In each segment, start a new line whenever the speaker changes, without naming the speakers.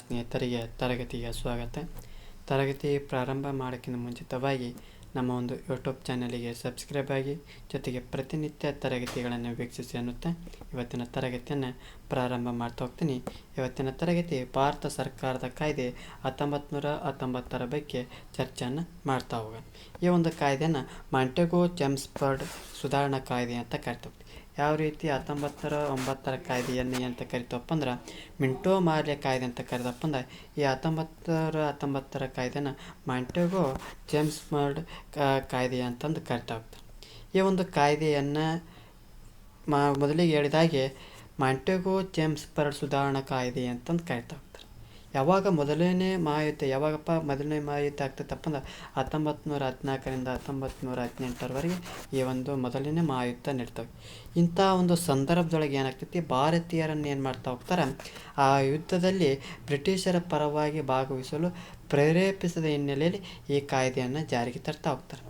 ಸ್ನೇಹಿತರಿಗೆ ತರಗತಿಗೆ ಸ್ವಾಗತ. ತರಗತಿ ಪ್ರಾರಂಭ ಮಾಡೋಕ್ಕಿಂತ ಮುಂಚಿತವಾಗಿ ನಮ್ಮ ಒಂದು ಯೂಟ್ಯೂಬ್ ಚಾನಲಿಗೆ ಸಬ್ಸ್ಕ್ರೈಬ್ ಆಗಿ, ಜೊತೆಗೆ ಪ್ರತಿನಿತ್ಯ ತರಗತಿಗಳನ್ನು ವೀಕ್ಷಿಸಿ ಅನ್ನುತ್ತಾ ಇವತ್ತಿನ ತರಗತಿಯನ್ನು ಪ್ರಾರಂಭ ಮಾಡ್ತಾ ಹೋಗ್ತೀನಿ. ಇವತ್ತಿನ ತರಗತಿ ಭಾರತ ಸರ್ಕಾರದ ಕಾಯ್ದೆ 1919 ಬಗ್ಗೆ ಚರ್ಚೆಯನ್ನು ಮಾಡ್ತಾ ಹೋಗೋಣ. ಈ ಒಂದು ಕಾಯ್ದೆಯನ್ನು ಮಾಂಟೆಗೋ ಚೆಮ್ಸ್ಫರ್ಡ್ ಸುಧಾರಣಾ ಕಾಯ್ದೆ ಅಂತ ಕರಿತೀವಿ. ಯಾವ ರೀತಿ 1909 ಕಾಯ್ದೆಯನ್ನು ಅಂತ ಕರಿತಪ್ಪ ಅಂದ್ರೆ ಮಿಂಟೋ ಮಾರ್ಲೆ ಕಾಯ್ದೆ ಅಂತ ಕರೆದಪ್ಪ ಅಂದ್ರೆ ಈ 1919 ಕಾಯ್ದೆನ ಮಾಂಟೆಗೋ ಚೆಮ್ಸ್ಫರ್ಡ್ ಕಾಯ್ದೆ ಅಂತಂದು ಕರಿತಾ ಹೋಗ್ತಾರೆ. ಈ ಒಂದು ಕಾಯ್ದೆಯನ್ನು ಮೊದಲಿಗೆ ಹೇಳಿದಾಗೆ ಮಾಂಟೆಗೋ ಚೆಮ್ಸ್ಫರ್ಡ್ ಸುಧಾರಣಾ ಕಾಯ್ದೆ ಅಂತಂದು ಕರಿತಾ ಹೋಗ್ತಾರೆ. ಯಾವಾಗ ಮೊದಲನೇ ಮಹಾಯುದ್ಧ ಮೊದಲನೇ ಮಹಾಯುದ್ಧ ಆಗ್ತೈತಪ್ಪ ಅಂದ್ರೆ 1914ರಿಂದ 1918ರವರೆಗೆ ಈ ಒಂದು ಮೊದಲನೇ ಮಹಾಯುದ್ಧ ನಡೀತವೆ. ಇಂಥ ಒಂದು ಸಂದರ್ಭದೊಳಗೆ ಏನಾಗ್ತೈತಿ, ಭಾರತೀಯರನ್ನು ಏನು ಮಾಡ್ತಾ ಹೋಗ್ತಾರೆ, ಆ ಯುದ್ಧದಲ್ಲಿ ಬ್ರಿಟಿಷರ ಪರವಾಗಿ ಭಾಗವಹಿಸಲು ಪ್ರೇರೇಪಿಸಿದ ಹಿನ್ನೆಲೆಯಲ್ಲಿ ಈ ಕಾಯ್ದೆಯನ್ನು ಜಾರಿಗೆ ತರ್ತಾ ಹೋಗ್ತಾರೆ.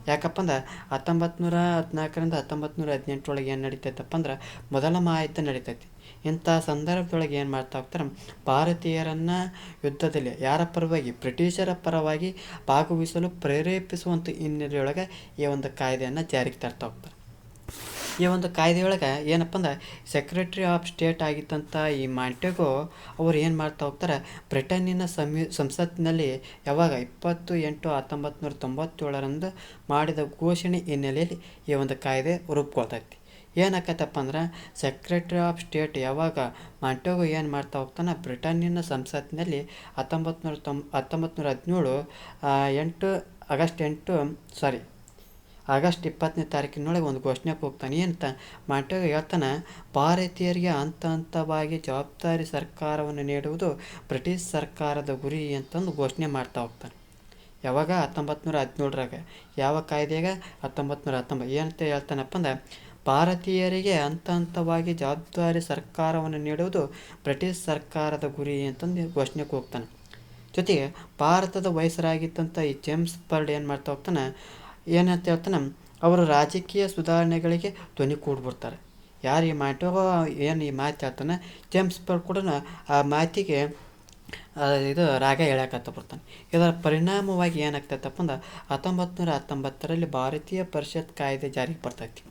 ಯಾಕಪ್ಪ ಅಂದ್ರೆ 1914ರಿಂದ 1918ರೊಳಗೆ ಏನು ನಡೀತೈತಪ್ಪ ಅಂದ್ರೆ ಮೊದಲ ಮಹಾಯುದ್ಧ ನಡೀತೈತಿ. ಇಂಥ ಸಂದರ್ಭದೊಳಗೆ ಏನು ಮಾಡ್ತಾ ಹೋಗ್ತಾರೆ, ಭಾರತೀಯರನ್ನು ಯುದ್ಧದಲ್ಲಿ ಯಾರ ಪರವಾಗಿ, ಬ್ರಿಟಿಷರ ಪರವಾಗಿ ಭಾಗವಹಿಸಲು ಪ್ರೇರೇಪಿಸುವಂಥ ಹಿನ್ನೆಲೆಯೊಳಗೆ ಈ ಒಂದು ಕಾಯ್ದೆಯನ್ನು ಜಾರಿಗೆ ತರ್ತಾ ಹೋಗ್ತಾರೆ. ಈ ಒಂದು ಕಾಯ್ದೆಯೊಳಗೆ ಏನಪ್ಪ ಅಂದ್ರೆ ಸೆಕ್ರೆಟರಿ ಆಫ್ ಸ್ಟೇಟ್ ಆಗಿದ್ದಂಥ ಈ ಮಾಂಟೆಗೋ ಅವರು ಏನು ಮಾಡ್ತಾ ಹೋಗ್ತಾರೆ, ಬ್ರಿಟನ್ನಿನ ಸಂಸತ್ತಿನಲ್ಲಿ ಯಾವಾಗ 20/8/1997ರಂದು ಮಾಡಿದ ಘೋಷಣೆ ಹಿನ್ನೆಲೆಯಲ್ಲಿ ಈ ಒಂದು ಕಾಯ್ದೆ ರೂಪುಗೊಳ್ತೈತಿ. ಏನಾಕತ್ತಪ್ಪ ಅಂದ್ರೆ ಸೆಕ್ರೆಟರಿ ಆಫ್ ಸ್ಟೇಟ್ ಯಾವಾಗ ಮಾಂಟೆಗೋ ಏನು ಮಾಡ್ತಾ ಹೋಗ್ತಾನೆ, ಬ್ರಿಟನ್ನಿನ ಸಂಸತ್ತಿನಲ್ಲಿ 1917 ಆಗಸ್ಟ್ 20ನೇ ತಾರೀಕಿನೊಳಗೆ ಒಂದು ಘೋಷಣೆಗೆ ಹೋಗ್ತಾನೆ. ಏನಂತ ಮಾಂಟೆಗೋ ಹೇಳ್ತಾನೆ, ಭಾರತೀಯರಿಗೆ ಹಂತ ಹಂತವಾಗಿ ಜವಾಬ್ದಾರಿ ಸರ್ಕಾರವನ್ನು ನೀಡುವುದು ಬ್ರಿಟಿಷ್ ಸರ್ಕಾರದ ಗುರಿ ಅಂತಂದು ಘೋಷಣೆ ಮಾಡ್ತಾ ಹೋಗ್ತಾನೆ. ಯಾವಾಗ 1917ರಾಗ, ಯಾವ ಕಾಯ್ದೆಗೆ 1919 ಏನಂತ ಹೇಳ್ತಾನಪ್ಪ ಅಂದ್ರೆ ಭಾರತೀಯರಿಗೆ ಹಂತ ಹಂತವಾಗಿ ಜವಾಬ್ದಾರಿ ಸರ್ಕಾರವನ್ನು ನೀಡುವುದು ಬ್ರಿಟಿಷ್ ಸರ್ಕಾರದ ಗುರಿ ಅಂತಂದು ಘೋಷಣೆಗೆ ಹೋಗ್ತಾನೆ. ಜೊತೆಗೆ ಭಾರತದ ವಯಸ್ಸರಾಗಿದ್ದಂಥ ಈ ಚೆಮ್ಸ್ಫರ್ಡ್ ಏನು ಮಾಡ್ತಾ ಹೋಗ್ತಾನೆ, ಏನಂತ ಹೇಳ್ತಾನೆ, ಅವರು ರಾಜಕೀಯ ಸುಧಾರಣೆಗಳಿಗೆ ಧ್ವನಿ ಕೂಡ್ಬಿಡ್ತಾರೆ. ಯಾರು ಈ ಮಾಂಟೆಗೋ ಏನು ಈ ಮಾತು ಹೇಳ್ತಾನೆ, ಚೆಮ್ಸ್ಫರ್ಡ್ ಕೂಡ ಆ ಮಾತಿಗೆ ರಾಗ ಹೇಳಕತ್ತ ಬರ್ತಾನೆ. ಇದರ ಪರಿಣಾಮವಾಗಿ ಏನಾಗ್ತೈತಪ್ಪ ಅಂದ್ರೆ 1919ರಲ್ಲಿ ಭಾರತೀಯ ಪರಿಷತ್ ಕಾಯ್ದೆ ಜಾರಿಗೆ ಬರ್ತೈತಿ.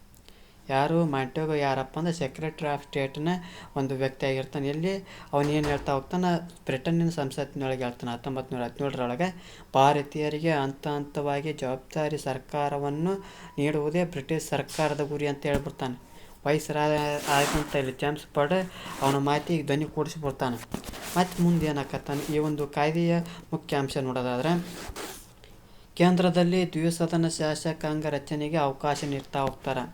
ಯಾರು ಮಾಂಟೆಗೋ ಯಾರಪ್ಪ ಅಂದ್ರೆ ಸೆಕ್ರೆಟರಿ ಆಫ್ ಸ್ಟೇಟ್ನ ಒಂದು ವ್ಯಕ್ತಿ ಆಗಿರ್ತಾನೆ. ಎಲ್ಲಿ ಅವನೇನು ಹೇಳ್ತಾ ಹೋಗ್ತಾನೆ, ಬ್ರಿಟನ್ನಿನ ಸಂಸತ್ತಿನೊಳಗೆ ಹೇಳ್ತಾನೆ 1917ರೊಳಗೆ ಭಾರತೀಯರಿಗೆ ಹಂತ ಹಂತವಾಗಿ ಜವಾಬ್ದಾರಿ ಸರ್ಕಾರವನ್ನು ನೀಡುವುದೇ ಬ್ರಿಟಿಷ್ ಸರ್ಕಾರದ ಗುರಿ ಅಂತ ಹೇಳ್ಬಿಡ್ತಾನೆ. ವಯಸ್ಸರಾದಂಥ ಇಲ್ಲಿ ಚೆಮ್ಸ್ಫರ್ಡ್ ಅವನ ಮಾತಿಗೆ ಧ್ವನಿ ಕೂಡಿಸ್ಬಿಡ್ತಾನೆ. ಮತ್ತು ಮುಂದೆ ಏನಾಕತ್ತಾನೆ, ಈ ಒಂದು ಕಾಯ್ದೆಯ ಮುಖ್ಯ ಅಂಶ ನೋಡೋದಾದ್ರೆ ಕೇಂದ್ರದಲ್ಲಿ ದ್ವಿಸದನ ಶಾಸಕಾಂಗ ರಚನೆಗೆ ಅವಕಾಶ ನೀಡ್ತಾ ಹೋಗ್ತಾರೆ.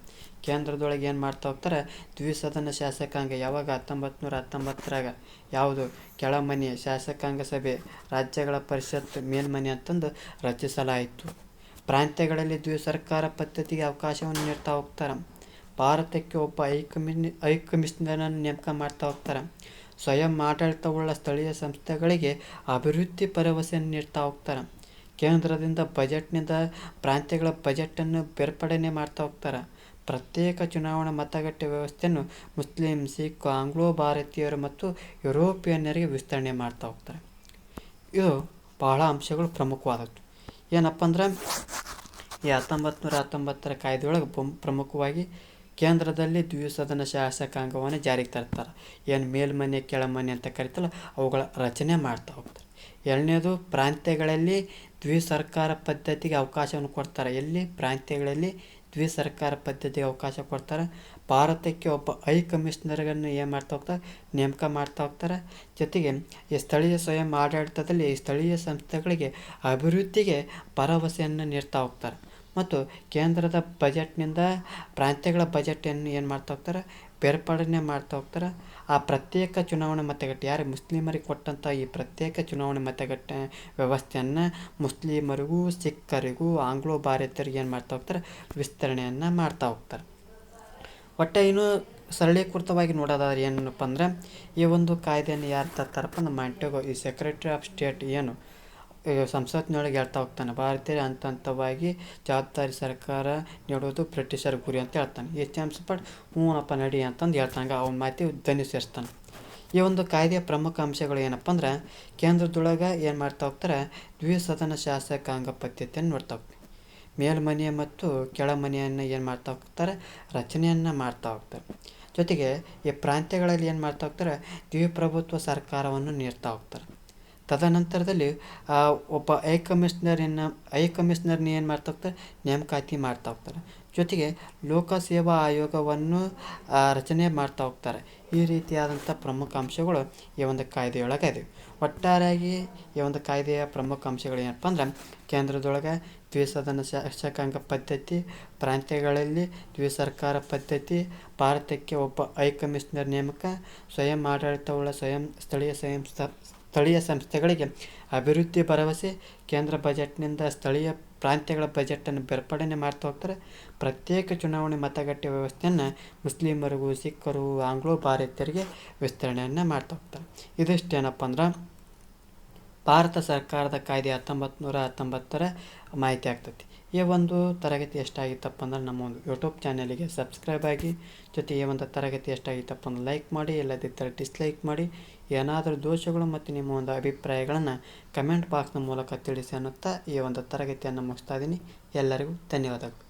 ಕೇಂದ್ರದೊಳಗೆ ಏನು ಮಾಡ್ತಾ ಹೋಗ್ತಾರೆ, ದ್ವಿಸದನ ಶಾಸಕಾಂಗ ಯಾವಾಗ 1919ರಾಗ ಯಾವುದು ಕೆಳಮನೆ ಶಾಸಕಾಂಗ ಸಭೆ, ರಾಜ್ಯಗಳ ಪರಿಷತ್ ಮೇಲ್ಮನೆ ಅಂತಂದು ರಚಿಸಲಾಯಿತು. ಪ್ರಾಂತ್ಯಗಳಲ್ಲಿ ದ್ವಿಸರ್ಕಾರ ಪದ್ಧತಿಗೆ ಅವಕಾಶವನ್ನು ನೀಡ್ತಾ ಹೋಗ್ತಾರೆ. ಭಾರತಕ್ಕೆ ಒಬ್ಬ ಹೈಕಮಿಷನರನ್ನು ನೇಮಕ ಮಾಡ್ತಾ ಹೋಗ್ತಾರೆ. ಸ್ವಯಂ ಆಡಳಿತವುಳ್ಳ ಸ್ಥಳೀಯ ಸಂಸ್ಥೆಗಳಿಗೆ ಅಭಿವೃದ್ಧಿ ಭರವಸೆಯನ್ನು ನೀಡ್ತಾ ಹೋಗ್ತಾರೆ. ಕೇಂದ್ರದಿಂದ ಬಜೆಟ್ನಿಂದ ಪ್ರಾಂತ್ಯಗಳ ಬಜೆಟನ್ನು ಬೇರ್ಪಡನೆ ಮಾಡ್ತಾ ಹೋಗ್ತಾರೆ. ಪ್ರತ್ಯೇಕ ಚುನಾವಣಾ ಮತಗಟ್ಟೆ ವ್ಯವಸ್ಥೆಯನ್ನು ಮುಸ್ಲಿಂ, ಸಿಖ್, ಆಂಗ್ಲೋ ಭಾರತೀಯರು ಮತ್ತು ಯುರೋಪಿಯನ್ನರಿಗೆ ವಿಸ್ತರಣೆ ಮಾಡ್ತಾ ಹೋಗ್ತಾರೆ. ಇದು ಬಹಳ ಅಂಶಗಳು ಪ್ರಮುಖವಾದದ್ದು. ಏನಪ್ಪ ಅಂದ್ರೆ ಈ 1919ರ ಕಾಯ್ದೆಯೊಳಗೆ ಪ್ರಮುಖವಾಗಿ ಕೇಂದ್ರದಲ್ಲಿ ದ್ವಿಸದನ ಶಾಸಕಾಂಗವನ್ನು ಜಾರಿಗೆ ತರ್ತಾರೆ. ಏನು ಮೇಲ್ಮನೆ ಕೆಳಮನೆ ಅಂತ ಕರಿತಲ್ಲ, ಅವುಗಳ ರಚನೆ ಮಾಡ್ತಾ ಹೋಗ್ತಾರೆ. ಎರಡನೇದು ಪ್ರಾಂತ್ಯಗಳಲ್ಲಿ ದ್ವಿಸರ್ಕಾರ ಪದ್ಧತಿಗೆ ಅವಕಾಶವನ್ನು ಕೊಡ್ತಾರೆ. ಎಲ್ಲಿ ಪ್ರಾಂತ್ಯಗಳಲ್ಲಿ ದ್ವಿಸರ್ಕಾರ ಪದ್ಧತಿಗೆ ಅವಕಾಶ ಕೊಡ್ತಾರೆ. ಭಾರತಕ್ಕೆ ಒಬ್ಬ ಹೈಕಮಿಷನರನ್ನು ಏನು ಮಾಡ್ತಾ ಹೋಗ್ತಾರೆ, ನೇಮಕ ಮಾಡ್ತಾ ಹೋಗ್ತಾರೆ. ಜೊತೆಗೆ ಈ ಸ್ಥಳೀಯ ಸ್ವಯಂ ಆಡಳಿತದಲ್ಲಿ ಸ್ಥಳೀಯ ಸಂಸ್ಥೆಗಳಿಗೆ ಅಭಿವೃದ್ಧಿಗೆ ಭರವಸೆಯನ್ನು ನೀಡ್ತಾ ಹೋಗ್ತಾರೆ. ಮತ್ತು ಕೇಂದ್ರದ ಬಜೆಟ್ನಿಂದ ಪ್ರಾಂತ್ಯಗಳ ಬಜೆಟನ್ನು ಏನು ಮಾಡ್ತಾ ಹೋಗ್ತಾರೆ, ಬೇರ್ಪಡನೆ ಮಾಡ್ತಾ ಹೋಗ್ತಾರೆ. ಆ ಪ್ರತ್ಯೇಕ ಚುನಾವಣಾ ಮತಗಟ್ಟೆ ಯಾರು ಮುಸ್ಲಿಮರಿಗೆ ಕೊಟ್ಟಂಥ ಈ ಪ್ರತ್ಯೇಕ ಚುನಾವಣಾ ಮತಗಟ್ಟೆ ವ್ಯವಸ್ಥೆಯನ್ನು ಮುಸ್ಲಿಮರಿಗೂ, ಸಿಖ್ಖರಿಗೂ, ಆಂಗ್ಲೋ ಭಾರತೀಯರಿಗೆ ಏನು ಮಾಡ್ತಾ ಹೋಗ್ತಾರೆ, ವಿಸ್ತರಣೆಯನ್ನು ಮಾಡ್ತಾ ಹೋಗ್ತಾರೆ. ಒಟ್ಟು ಇನ್ನು ಸರಳೀಕೃತವಾಗಿ ನೋಡೋದಾದ್ರೆ ಏನಪ್ಪ ಅಂದ್ರೆ ಈ ಒಂದು ಕಾಯ್ದೆಯನ್ನು ಯಾರು ತರ್ತಾರಪ್ಪ ಅಂದ್ರೆ ಮಾಂಟೆಗೋ, ಈ ಸೆಕ್ರೆಟರಿ ಆಫ್ ಸ್ಟೇಟ್ ಏನು ಸಂಸತ್ತಿನೊಳಗೆ ಹೇಳ್ತಾ ಹೋಗ್ತಾನೆ, ಭಾರತೀಯರ ಹಂತ ಹಂತವಾಗಿ ಜವಾಬ್ದಾರಿ ಸರ್ಕಾರ ನೀಡೋದು ಬ್ರಿಟಿಷರ ಗುರಿ ಅಂತ ಹೇಳ್ತಾನೆ. ಈ ಚೆಮ್ಸ್ಫರ್ಡ್ ಹೂನಪ್ಪ ನಡಿ ಅಂತಂದು ಹೇಳ್ತಾನೆ. ಅವನ ಮಾತಿ ಧ್ವನಿ ಸೇರಿಸ್ತಾನೆ. ಈ ಒಂದು ಕಾಯ್ದೆಯ ಪ್ರಮುಖ ಅಂಶಗಳು ಏನಪ್ಪ ಅಂದ್ರೆ ಕೇಂದ್ರದೊಳಗೆ ಏನು ಮಾಡ್ತಾ ಹೋಗ್ತಾರೆ, ದ್ವಿಸದನ ಶಾಸಕಾಂಗ ಪದ್ಧತಿಯನ್ನು ನೋಡ್ತಾ ಹೋಗ್ತಾರೆ. ಮೇಲ್ಮನೆ ಮತ್ತು ಕೆಳಮನೆಯನ್ನು ಏನು ಮಾಡ್ತಾ ಹೋಗ್ತಾರೆ, ರಚನೆಯನ್ನು ಮಾಡ್ತಾ ಹೋಗ್ತಾರೆ. ಜೊತೆಗೆ ಈ ಪ್ರಾಂತ್ಯಗಳಲ್ಲಿ ಏನು ಮಾಡ್ತಾ ಹೋಗ್ತಾರೆ, ದ್ವಿಪ್ರಭುತ್ವ ಸರ್ಕಾರವನ್ನು ನೀಡ್ತಾ ಹೋಗ್ತಾರೆ. ತದನಂತರದಲ್ಲಿ ಒಬ್ಬ ಹೈ ಕಮಿಷನರ್ನ ಏನು ಮಾಡ್ತಾ ಹೋಗ್ತಾರೆ, ನೇಮಕಾತಿ ಮಾಡ್ತಾ ಹೋಗ್ತಾರೆ. ಜೊತೆಗೆ ಲೋಕಸೇವಾ ಆಯೋಗವನ್ನು ರಚನೆ ಮಾಡ್ತಾ ಹೋಗ್ತಾರೆ. ಈ ರೀತಿಯಾದಂಥ ಪ್ರಮುಖ ಅಂಶಗಳು ಈ ಒಂದು ಕಾಯ್ದೆಯೊಳಗೆ ಇದೆ. ಒಟ್ಟಾರೆಯಾಗಿ ಈ ಒಂದು ಕಾಯ್ದೆಯ ಪ್ರಮುಖ ಅಂಶಗಳು ಏನಪ್ಪ ಅಂದ್ರೆ ಕೇಂದ್ರದೊಳಗೆ ದ್ವಿಸದನ ಶಾಸಕಾಂಗ ಪದ್ಧತಿ, ಪ್ರಾಂತ್ಯಗಳಲ್ಲಿ ದ್ವಿಸರ್ಕಾರ ಪದ್ಧತಿ, ಭಾರತಕ್ಕೆ ಒಬ್ಬ ಹೈ ಕಮಿಷನರ್ ನೇಮಕ, ಸ್ವಯಂ ಆಡಳಿತವುಳ್ಳ ಸ್ಥಳೀಯ ಸಂಸ್ಥೆಗಳಿಗೆ ಅಭಿವೃದ್ಧಿ ಭರವಸೆ, ಕೇಂದ್ರ ಬಜೆಟ್ನಿಂದ ಸ್ಥಳೀಯ ಪ್ರಾಂತ್ಯಗಳ ಬಜೆಟನ್ನು ಬೇರ್ಪಡಣೆ ಮಾಡ್ತಾ ಹೋಗ್ತಾರೆ. ಪ್ರತ್ಯೇಕ ಚುನಾವಣೆ ಮತಗಟ್ಟೆ ವ್ಯವಸ್ಥೆಯನ್ನು ಮುಸ್ಲಿಮರಿಗೂ, ಸಿಖ್ಖರು, ಆಂಗ್ಲೋ ಭಾರತೀಯರಿಗೆ ವಿಸ್ತರಣೆಯನ್ನು ಮಾಡ್ತಾ ಹೋಗ್ತಾರೆ. ಇದಿಷ್ಟೇನಪ್ಪ ಅಂದ್ರೆ ಭಾರತ ಸರ್ಕಾರದ ಕಾಯ್ದೆ 1919ರ ಮಾಹಿತಿ ಆಗ್ತೈತಿ. ಈ ಒಂದು ತರಗತಿ ಎಷ್ಟಾಗಿತ್ತಪ್ಪ ಅಂದ್ರೆ ನಮ್ಮ ಒಂದು ಯೂಟ್ಯೂಬ್ ಚಾನಲಿಗೆ ಸಬ್ಸ್ಕ್ರೈಬ್ ಆಗಿ. ಜೊತೆ ಈ ಒಂದು ತರಗತಿ ಎಷ್ಟಾಗಿತ್ತಪ್ಪ ಅಂದ್ರೆ ಲೈಕ್ ಮಾಡಿ, ಇಲ್ಲದಿದ್ದರೆ ಡಿಸ್ಲೈಕ್ ಮಾಡಿ. ಏನಾದರೂ ದೋಷಗಳು ಮತ್ತು ನಿಮ್ಮ ಒಂದು ಅಭಿಪ್ರಾಯಗಳನ್ನು ಕಮೆಂಟ್ ಬಾಕ್ಸ್ನ ಮೂಲಕ ತಿಳಿಸಿ ಅನ್ನುತ್ತಾ ಈ ಒಂದು ತರಗತಿಯನ್ನು ಮುಗಿಸ್ತಾ ಇದ್ದೀನಿ. ಎಲ್ಲರಿಗೂ ಧನ್ಯವಾದಗಳು.